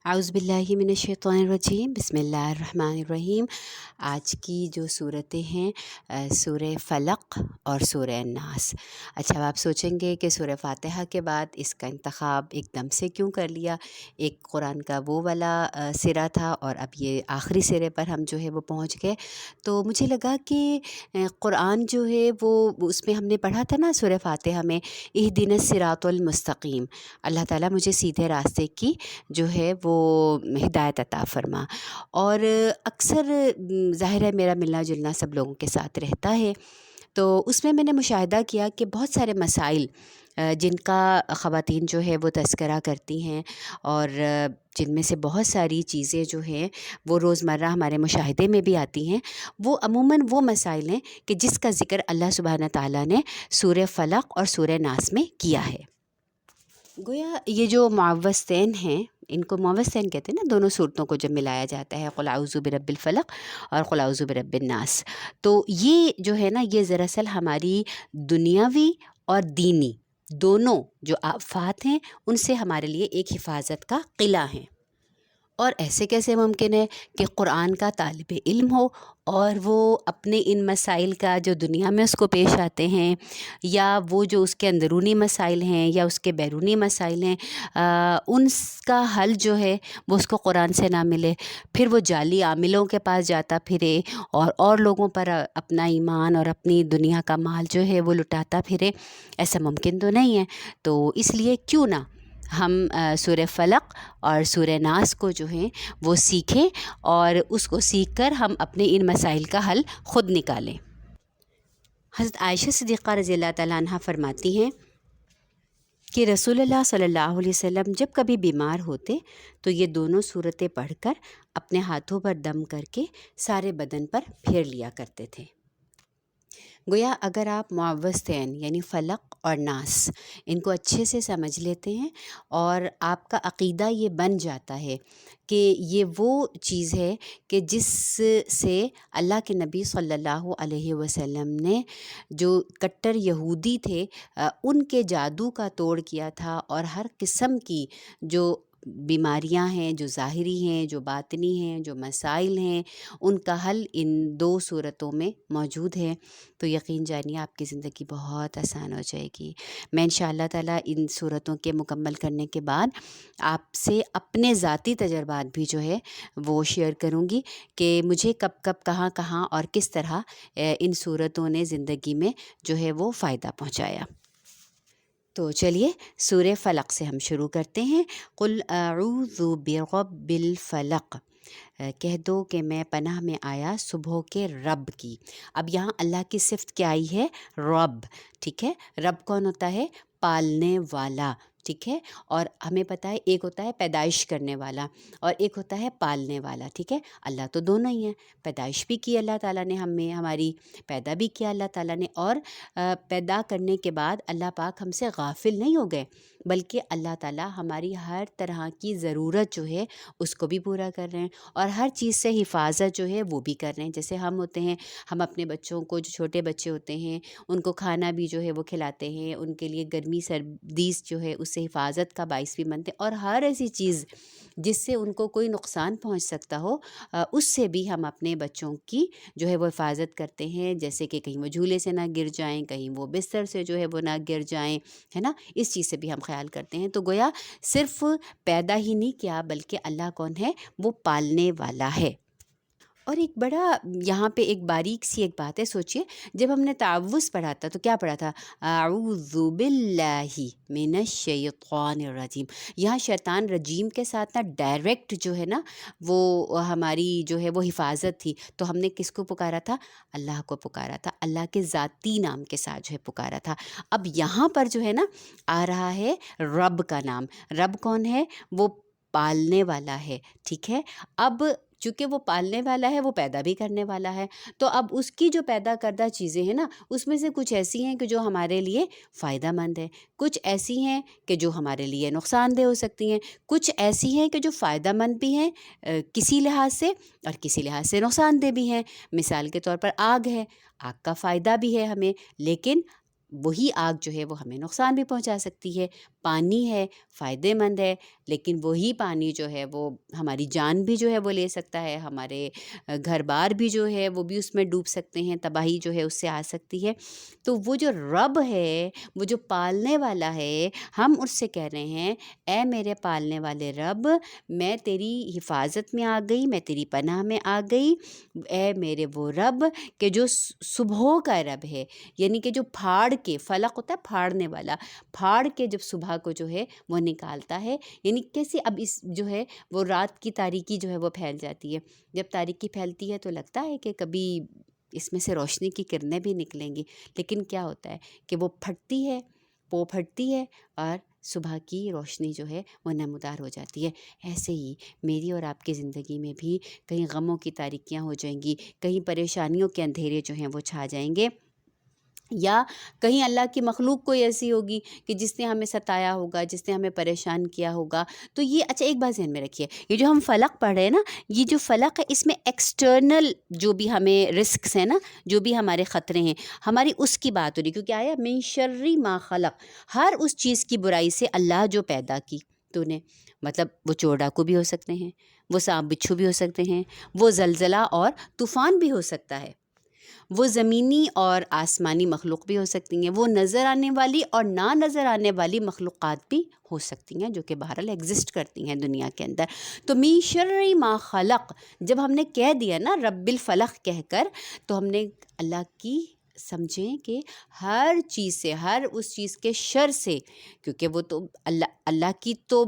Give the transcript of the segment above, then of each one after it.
اعوذ باللہ من الشیطان الرجیم بسم اللہ الرحمن الرحیم۔ آج کی جو صورتیں ہیں سورہ فلق اور سورہ الناس۔ اچھا، اب آپ سوچیں گے کہ سورہ فاتحہ کے بعد اس کا انتخاب ایک دم سے کیوں کر لیا؟ ایک قرآن کا وہ والا سرا تھا اور اب یہ آخری سرے پر ہم جو ہے وہ پہنچ گئے، تو مجھے لگا کہ قرآن جو ہے وہ اس میں ہم نے پڑھا تھا نا سورہ فاتحہ میں، اہدنا الصراط المستقیم، اللہ تعالیٰ مجھے سیدھے راستے کی جو ہے وہ ہدایت عطا فرما۔ اور اکثر ظاہر ہے میرا ملنا جلنا سب لوگوں کے ساتھ رہتا ہے، تو اس میں نے مشاہدہ کیا کہ بہت سارے مسائل جن کا خواتین جو ہے وہ تذکرہ کرتی ہیں، اور جن میں سے بہت ساری چیزیں جو ہیں وہ روزمرہ ہمارے مشاہدے میں بھی آتی ہیں، وہ عموماً وہ مسائل ہیں کہ جس کا ذکر اللہ سبحانہ تعالیٰ نے سورہ فلق اور سورہ ناس میں کیا ہے۔ گویا یہ جو معوذتین ہیں، ان کو معوذتین کہتے ہیں نا، دونوں صورتوں کو جب ملایا جاتا ہے، قل اعوذ برب الفلق اور قل اعوذ برب الناس، تو یہ جو ہے نا، یہ دراصل ہماری دنیاوی اور دینی دونوں جو آفات ہیں ان سے ہمارے لیے ایک حفاظت کا قلعہ ہیں۔ اور ایسے کیسے ممکن ہے کہ قرآن کا طالب علم ہو اور وہ اپنے ان مسائل کا جو دنیا میں اس کو پیش آتے ہیں، یا وہ جو اس کے اندرونی مسائل ہیں یا اس کے بیرونی مسائل ہیں، ان کا حل جو ہے وہ اس کو قرآن سے نہ ملے، پھر وہ جعلی عاملوں کے پاس جاتا پھرے اور لوگوں پر اپنا ایمان اور اپنی دنیا کا مال جو ہے وہ لٹاتا پھرے، ایسا ممکن تو نہیں ہے۔ تو اس لیے کیوں نہ ہم سورہ فلق اور سورہ ناس کو جو ہیں وہ سیکھیں، اور اس کو سیکھ کر ہم اپنے ان مسائل کا حل خود نکالیں۔ حضرت عائشہ صدیقہ رضی اللہ تعالیٰ عنہ فرماتی ہیں کہ رسول اللہ صلی اللہ علیہ وسلم جب کبھی بیمار ہوتے تو یہ دونوں صورتیں پڑھ کر اپنے ہاتھوں پر دم کر کے سارے بدن پر پھیر لیا کرتے تھے۔ گویا اگر آپ معوذتین یعنی فلق اور ناس ان کو اچھے سے سمجھ لیتے ہیں اور آپ کا عقیدہ یہ بن جاتا ہے کہ یہ وہ چیز ہے کہ جس سے اللہ کے نبی صلی اللہ علیہ وسلم نے جو کٹر یہودی تھے ان کے جادو کا توڑ کیا تھا، اور ہر قسم کی جو بیماریاں ہیں، جو ظاہری ہیں، جو باطنی ہیں، جو مسائل ہیں، ان کا حل ان دو صورتوں میں موجود ہے، تو یقین جانیے آپ کی زندگی بہت آسان ہو جائے گی۔ میں انشاءاللہ تعالیٰ ان صورتوں کے مکمل کرنے کے بعد آپ سے اپنے ذاتی تجربات بھی جو ہے وہ شیئر کروں گی کہ مجھے کب کب کہاں کہاں اور کس طرح ان صورتوں نے زندگی میں جو ہے وہ فائدہ پہنچایا۔ تو چلیے سورہ فلق سے ہم شروع کرتے ہیں۔ قل اعوذ برب الفلق، کہہ دو کہ میں پناہ میں آیا صبح کے رب کی۔ اب یہاں اللہ کی صفت کیا آئی ہے؟ رب، ٹھیک ہے۔ رب کون ہوتا ہے؟ پالنے والا، ٹھیک ہے۔ اور ہمیں پتہ ہے ایک ہوتا ہے پیدائش کرنے والا اور ایک ہوتا ہے پالنے والا، ٹھیک ہے۔ اللہ تو دونوں ہی ہیں، پیدائش بھی کی اللہ تعالیٰ نے ہمیں، ہماری پیدا بھی کیا اللہ تعالیٰ نے، اور پیدا کرنے کے بعد اللہ پاک ہم سے غافل نہیں ہو گئے، بلکہ اللہ تعالیٰ ہماری ہر طرح کی ضرورت جو ہے اس کو بھی پورا کر رہے ہیں، اور ہر چیز سے حفاظت جو ہے وہ بھی کر رہے ہیں۔ جیسے ہم ہوتے ہیں، ہم اپنے بچوں کو، جو چھوٹے بچے ہوتے ہیں ان کو کھانا بھی جو ہے وہ کھلاتے ہیں، ان کے لیے گرمی سردی جو ہے اس سے حفاظت کا باعث بھی بنتے ہیں، اور ہر ایسی چیز جس سے ان کو کوئی نقصان پہنچ سکتا ہو اس سے بھی ہم اپنے بچوں کی جو ہے وہ حفاظت کرتے ہیں، جیسے کہ کہیں وہ جھولے سے نہ گر جائیں، کہیں وہ بستر سے جو ہے وہ نہ گر جائیں، ہے نا، اس چیز سے بھی ہم خیال کرتے ہیں۔ تو گویا صرف پیدا ہی نہیں کیا بلکہ اللہ کون ہے؟ وہ پالنے والا ہے۔ اور ایک بڑا یہاں پہ ایک باریک سی ایک بات ہے، سوچئے جب ہم نے تعوذ پڑھا تھا تو کیا پڑھا تھا؟ اعوذ باللہ من الشیطان الرجیم۔ یہاں شیطان رجیم کے ساتھ نا ڈائریکٹ جو ہے نا وہ ہماری جو ہے وہ حفاظت تھی، تو ہم نے کس کو پکارا تھا؟ اللہ کو پکارا تھا، اللہ کے ذاتی نام کے ساتھ جو ہے پکارا تھا۔ اب یہاں پر جو ہے نا آ رہا ہے رب کا نام۔ رب کون ہے؟ وہ پالنے والا ہے، ٹھیک ہے۔ اب چونکہ وہ پالنے والا ہے، وہ پیدا بھی کرنے والا ہے، تو اب اس کی جو پیدا کردہ چیزیں ہیں نا اس میں سے کچھ ایسی ہیں کہ جو ہمارے لیے فائدہ مند ہے، کچھ ایسی ہیں کہ جو ہمارے لیے نقصان دہ ہو سکتی ہیں، کچھ ایسی ہیں کہ جو فائدہ مند بھی ہیں کسی لحاظ سے، اور کسی لحاظ سے نقصان دہ بھی ہیں۔ مثال کے طور پر آگ ہے، آگ کا فائدہ بھی ہے ہمیں، لیکن وہی آگ جو ہے وہ ہمیں نقصان بھی پہنچا سکتی ہے۔ پانی ہے فائدہ مند ہے، لیکن وہی پانی جو ہے وہ ہماری جان بھی جو ہے وہ لے سکتا ہے، ہمارے گھر بار بھی جو ہے وہ بھی اس میں ڈوب سکتے ہیں، تباہی جو ہے اس سے آ سکتی ہے۔ تو وہ جو رب ہے، وہ جو پالنے والا ہے، ہم اس سے کہہ رہے ہیں اے میرے پالنے والے رب، میں تیری حفاظت میں آ گئی، میں تیری پناہ میں آ گئی، اے میرے وہ رب کہ جو صبحوں کا رب ہے، یعنی کہ جو پھاڑ کے، فلق ہوتا ہے پھاڑنے والا، پھاڑ کے جب صبح کو جو ہے وہ نکالتا ہے، یعنی کیسے اب اس جو ہے وہ رات کی تاریکی جو ہے وہ پھیل جاتی ہے، جب تاریکی پھیلتی ہے تو لگتا ہے کہ کبھی اس میں سے روشنی کی کرنیں بھی نکلیں گی، لیکن کیا ہوتا ہے کہ وہ پھٹتی ہے، پھٹتی ہے اور صبح کی روشنی جو ہے وہ نمودار ہو جاتی ہے۔ ایسے ہی میری اور آپ کی زندگی میں بھی کہیں غموں کی تاریکیاں ہو جائیں گی، کہیں پریشانیوں کے اندھیرے جو ہیں وہ چھا جائیں گے، یا کہیں اللہ کی مخلوق کوئی ایسی ہوگی کہ جس نے ہمیں ستایا ہوگا، جس نے ہمیں پریشان کیا ہوگا۔ تو یہ اچھا ایک بات ذہن میں رکھیے، یہ جو ہم فلق پڑھ رہے ہیں نا، یہ جو فلق ہے اس میں ایکسٹرنل جو بھی ہمیں رسکس ہیں نا، جو بھی ہمارے خطرے ہیں، ہماری اس کی بات ہو رہی، کیونکہ آیا من شر ما خلق، ہر اس چیز کی برائی سے اللہ جو پیدا کی تو نے، مطلب وہ چور ڈاکو بھی ہو سکتے ہیں، وہ سانپ بچھو بھی ہو سکتے ہیں، وہ زلزلہ اور طوفان بھی ہو سکتا ہے، وہ زمینی اور آسمانی مخلوق بھی ہو سکتی ہیں، وہ نظر آنے والی اور نہ نظر آنے والی مخلوقات بھی ہو سکتی ہیں، جو کہ بہرحال ایگزسٹ کرتی ہیں دنیا کے اندر۔ تو من شر ما خلق جب ہم نے کہہ دیا نا رب الفلق کہہ کر، تو ہم نے اللہ کی سمجھیں کہ ہر چیز سے، ہر اس چیز کے شر سے، کیونکہ وہ تو اللہ کی تو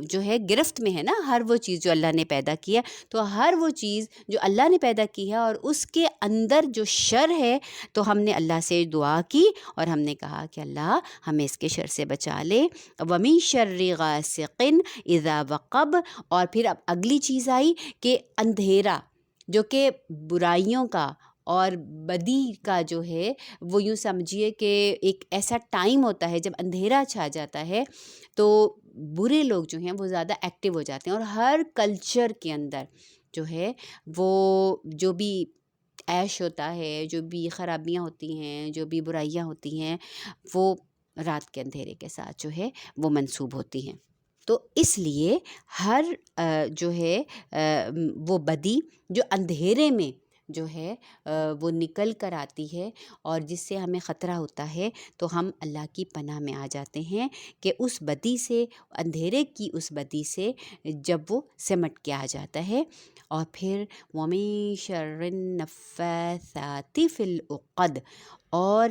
جو ہے گرفت میں ہے نا ہر وہ چیز جو اللہ نے پیدا کی ہے، تو ہر وہ چیز جو اللہ نے پیدا کی ہے اور اس کے اندر جو شر ہے، تو ہم نے اللہ سے دعا کی اور ہم نے کہا کہ اللہ ہمیں اس کے شر سے بچا لے۔ وَمِن شَرِّ غَاسِقٍ اِذَا وَقَبَ، اور پھر اب اگلی چیز آئی کہ اندھیرا، جو کہ برائیوں کا اور بدی کا جو ہے، وہ یوں سمجھیے کہ ایک ایسا ٹائم ہوتا ہے جب اندھیرا چھا جاتا ہے تو برے لوگ جو ہیں وہ زیادہ ایکٹیو ہو جاتے ہیں، اور ہر کلچر کے اندر جو ہے وہ جو بھی عیش ہوتا ہے، جو بھی خرابیاں ہوتی ہیں، جو بھی برائیاں ہوتی ہیں، وہ رات کے اندھیرے کے ساتھ جو ہے وہ منسوب ہوتی ہیں۔ تو اس لیے ہر جو ہے وہ بدی جو اندھیرے میں جو ہے وہ نکل کر آتی ہے اور جس سے ہمیں خطرہ ہوتا ہے، تو ہم اللہ کی پناہ میں آ جاتے ہیں کہ اس بدی سے، اندھیرے کی اس بدی سے جب وہ سمٹ کے آ جاتا ہے۔ اور پھر وَمِن شَرِّ النَّفَّاثَاتِ فِی الْعُقَدِ، اور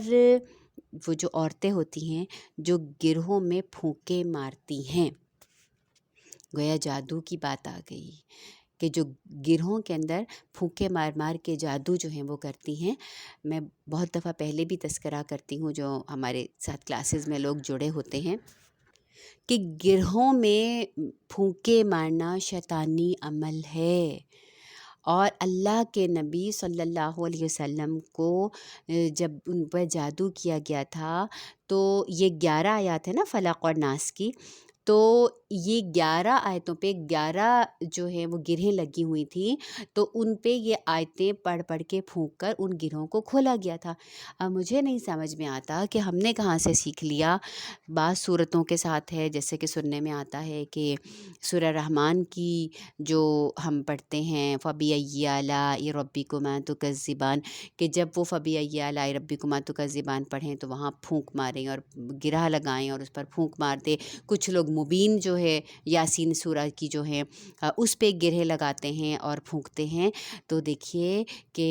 وہ جو عورتیں ہوتی ہیں جو گرہوں میں پھونکے مارتی ہیں، گویا جادو کی بات آ گئی کہ جو گرہوں کے اندر پھونکے مار مار کے جادو جو ہیں وہ کرتی ہیں۔ میں بہت دفعہ پہلے بھی تذکرہ کرتی ہوں، جو ہمارے ساتھ کلاسز میں لوگ جڑے ہوتے ہیں، کہ گرہوں میں پھونکے مارنا شیطانی عمل ہے، اور اللہ کے نبی صلی اللہ علیہ وسلم کو جب ان پر جادو کیا گیا تھا، تو یہ 11 آیات ہے نا فلق اور ناس کی، تو یہ 11 آیتوں پہ 11 جو ہے وہ گرہیں لگی ہوئی تھیں، تو ان پہ یہ آیتیں پڑھ پڑھ کے پھونک کر ان گرہوں کو کھولا گیا تھا۔ اب مجھے نہیں سمجھ میں آتا کہ ہم نے کہاں سے سیکھ لیا۔ بعض صورتوں کے ساتھ ہے، جیسے کہ سننے میں آتا ہے کہ سورہ رحمان کی جو ہم پڑھتے ہیں فَبِأَيِّ آلَاءِ رَبِّكُمَا تُكَذِّبَانِ، کہ جب وہ فَبِأَيِّ آلَاءِ رَبِّكُمَا تُكَذِّبَانِ پڑھیں تو وہاں پھونک ماریں اور گرہ لگائیں اور اس پر پھونک مار دیں۔ کچھ لوگ مبین جو ہے یاسین سورہ کی جو ہے اس پہ گرہ لگاتے ہیں اور پھونکتے ہیں۔ تو دیکھیے کہ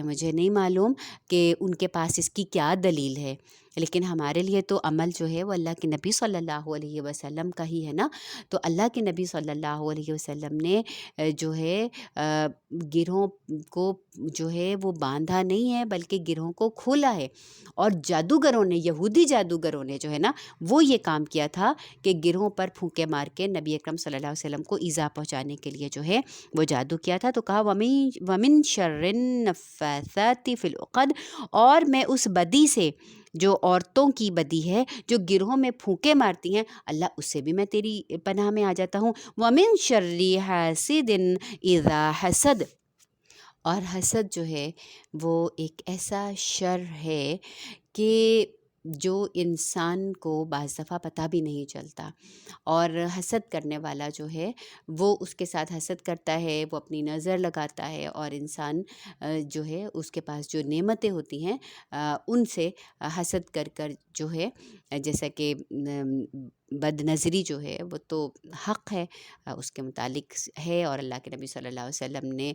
مجھے نہیں معلوم کہ ان کے پاس اس کی کیا دلیل ہے، لیکن ہمارے لیے تو عمل جو ہے وہ اللہ کے نبی صلی اللہ علیہ وسلم کا ہی ہے نا۔ تو اللہ کے نبی صلی اللہ علیہ وسلم نے جو ہے گرہوں کو جو ہے وہ باندھا نہیں ہے، بلکہ گرہوں کو کھولا ہے، اور جادوگروں نے، یہودی جادوگروں نے جو ہے نا وہ یہ کام کیا تھا کہ گرہوں پر پھونکے مار کے نبی اکرم صلی اللہ علیہ وسلم کو ایذا پہنچانے کے لیے جو ہے وہ جادو کیا تھا۔ تو کہا وَمِن شَرِّ النَّفَّاثَاتِ فِی الْعُقَدِ، اور میں اس بدی سے جو عورتوں کی بدی ہے جو گرہوں میں پھونکے مارتی ہیں، اللہ اس سے بھی میں تیری پناہ میں آ جاتا ہوں۔ وَمِن شَرِّ حَاسِدٍ اِذَا حَسَدَ، اور حسد جو ہے وہ ایک ایسا شر ہے کہ جو انسان کو بعض دفعہ پتہ بھی نہیں چلتا، اور حسد کرنے والا جو ہے وہ اس کے ساتھ حسد کرتا ہے، وہ اپنی نظر لگاتا ہے، اور انسان جو ہے اس کے پاس جو نعمتیں ہوتی ہیں ان سے حسد کر کر جو ہے جیسا کہ بد نظری جو ہے وہ تو حق ہے، اس کے متعلق ہے، اور اللہ کے نبی صلی اللہ علیہ وسلم نے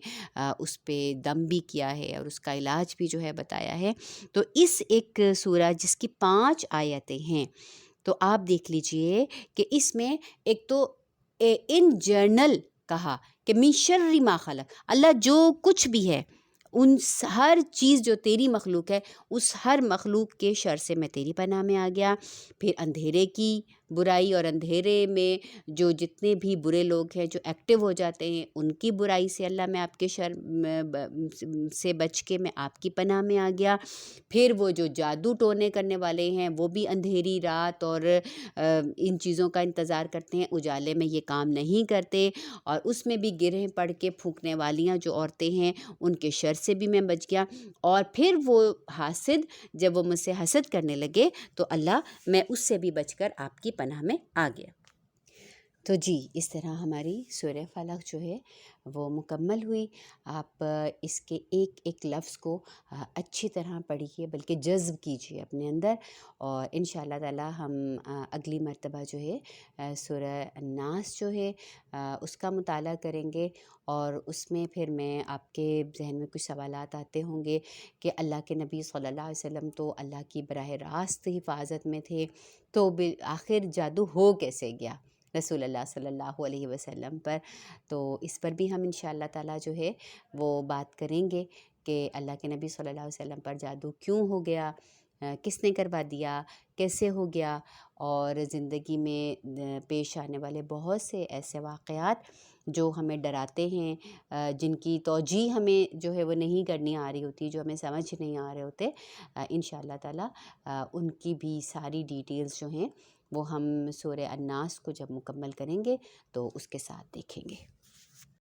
اس پہ دم بھی کیا ہے اور اس کا علاج بھی جو ہے بتایا ہے۔ تو اس ایک سورہ جس کی 5 آیتیں ہیں، تو آپ دیکھ لیجئے کہ اس میں ایک تو ان جرنل کہا کہ من شر ما خلق، اللہ جو کچھ بھی ہے ان ہر چیز جو تیری مخلوق ہے اس ہر مخلوق کے شر سے میں تیری پناہ میں آ گیا۔ پھر اندھیرے کی برائی، اور اندھیرے میں جو جتنے بھی برے لوگ ہیں جو ایکٹیو ہو جاتے ہیں ان کی برائی سے اللہ میں آپ کے شر سے بچ کے میں آپ کی پناہ میں آ گیا۔ پھر وہ جو جادو ٹونے کرنے والے ہیں وہ بھی اندھیری رات اور ان چیزوں کا انتظار کرتے ہیں، اجالے میں یہ کام نہیں کرتے، اور اس میں بھی گرہ پڑھ کے پھونکنے والیاں جو عورتیں ہیں ان کے شر سے بھی میں بچ گیا۔ اور پھر وہ حاسد جب وہ مجھ سے حسد کرنے لگے تو اللہ میں اس سے بھی بچ کر آپ کی پناہ میں آ گیا۔ تو جی اس طرح ہماری سورہ فلق جو ہے وہ مکمل ہوئی۔ آپ اس کے ایک ایک لفظ کو اچھی طرح پڑھیے، بلکہ جذب کیجیے اپنے اندر، اور انشاءاللہ تعالی ہم اگلی مرتبہ جو ہے سورہ الناس جو ہے اس کا مطالعہ کریں گے، اور اس میں پھر میں آپ کے ذہن میں کچھ سوالات آتے ہوں گے کہ اللہ کے نبی صلی اللہ علیہ وسلم تو اللہ کی براہ راست حفاظت میں تھے، تو آخر جادو ہو کیسے گیا رسول اللہ صلی اللہ علیہ وسلم پر؟ تو اس پر بھی ہم انشاءاللہ تعالیٰ جو ہے وہ بات کریں گے کہ اللہ کے نبی صلی اللہ علیہ وسلم پر جادو کیوں ہو گیا، کس نے کروا دیا، کیسے ہو گیا، اور زندگی میں پیش آنے والے بہت سے ایسے واقعات جو ہمیں ڈراتے ہیں، جن کی توجیہ ہمیں جو ہے وہ نہیں کرنی آ رہی ہوتی، جو ہمیں سمجھ نہیں آ رہے ہوتے، انشاءاللہ تعالیٰ ان کی بھی ساری ڈیٹیلز جو ہیں وہ ہم سورہ الناس کو جب مکمل کریں گے تو اس کے ساتھ دیکھیں گے۔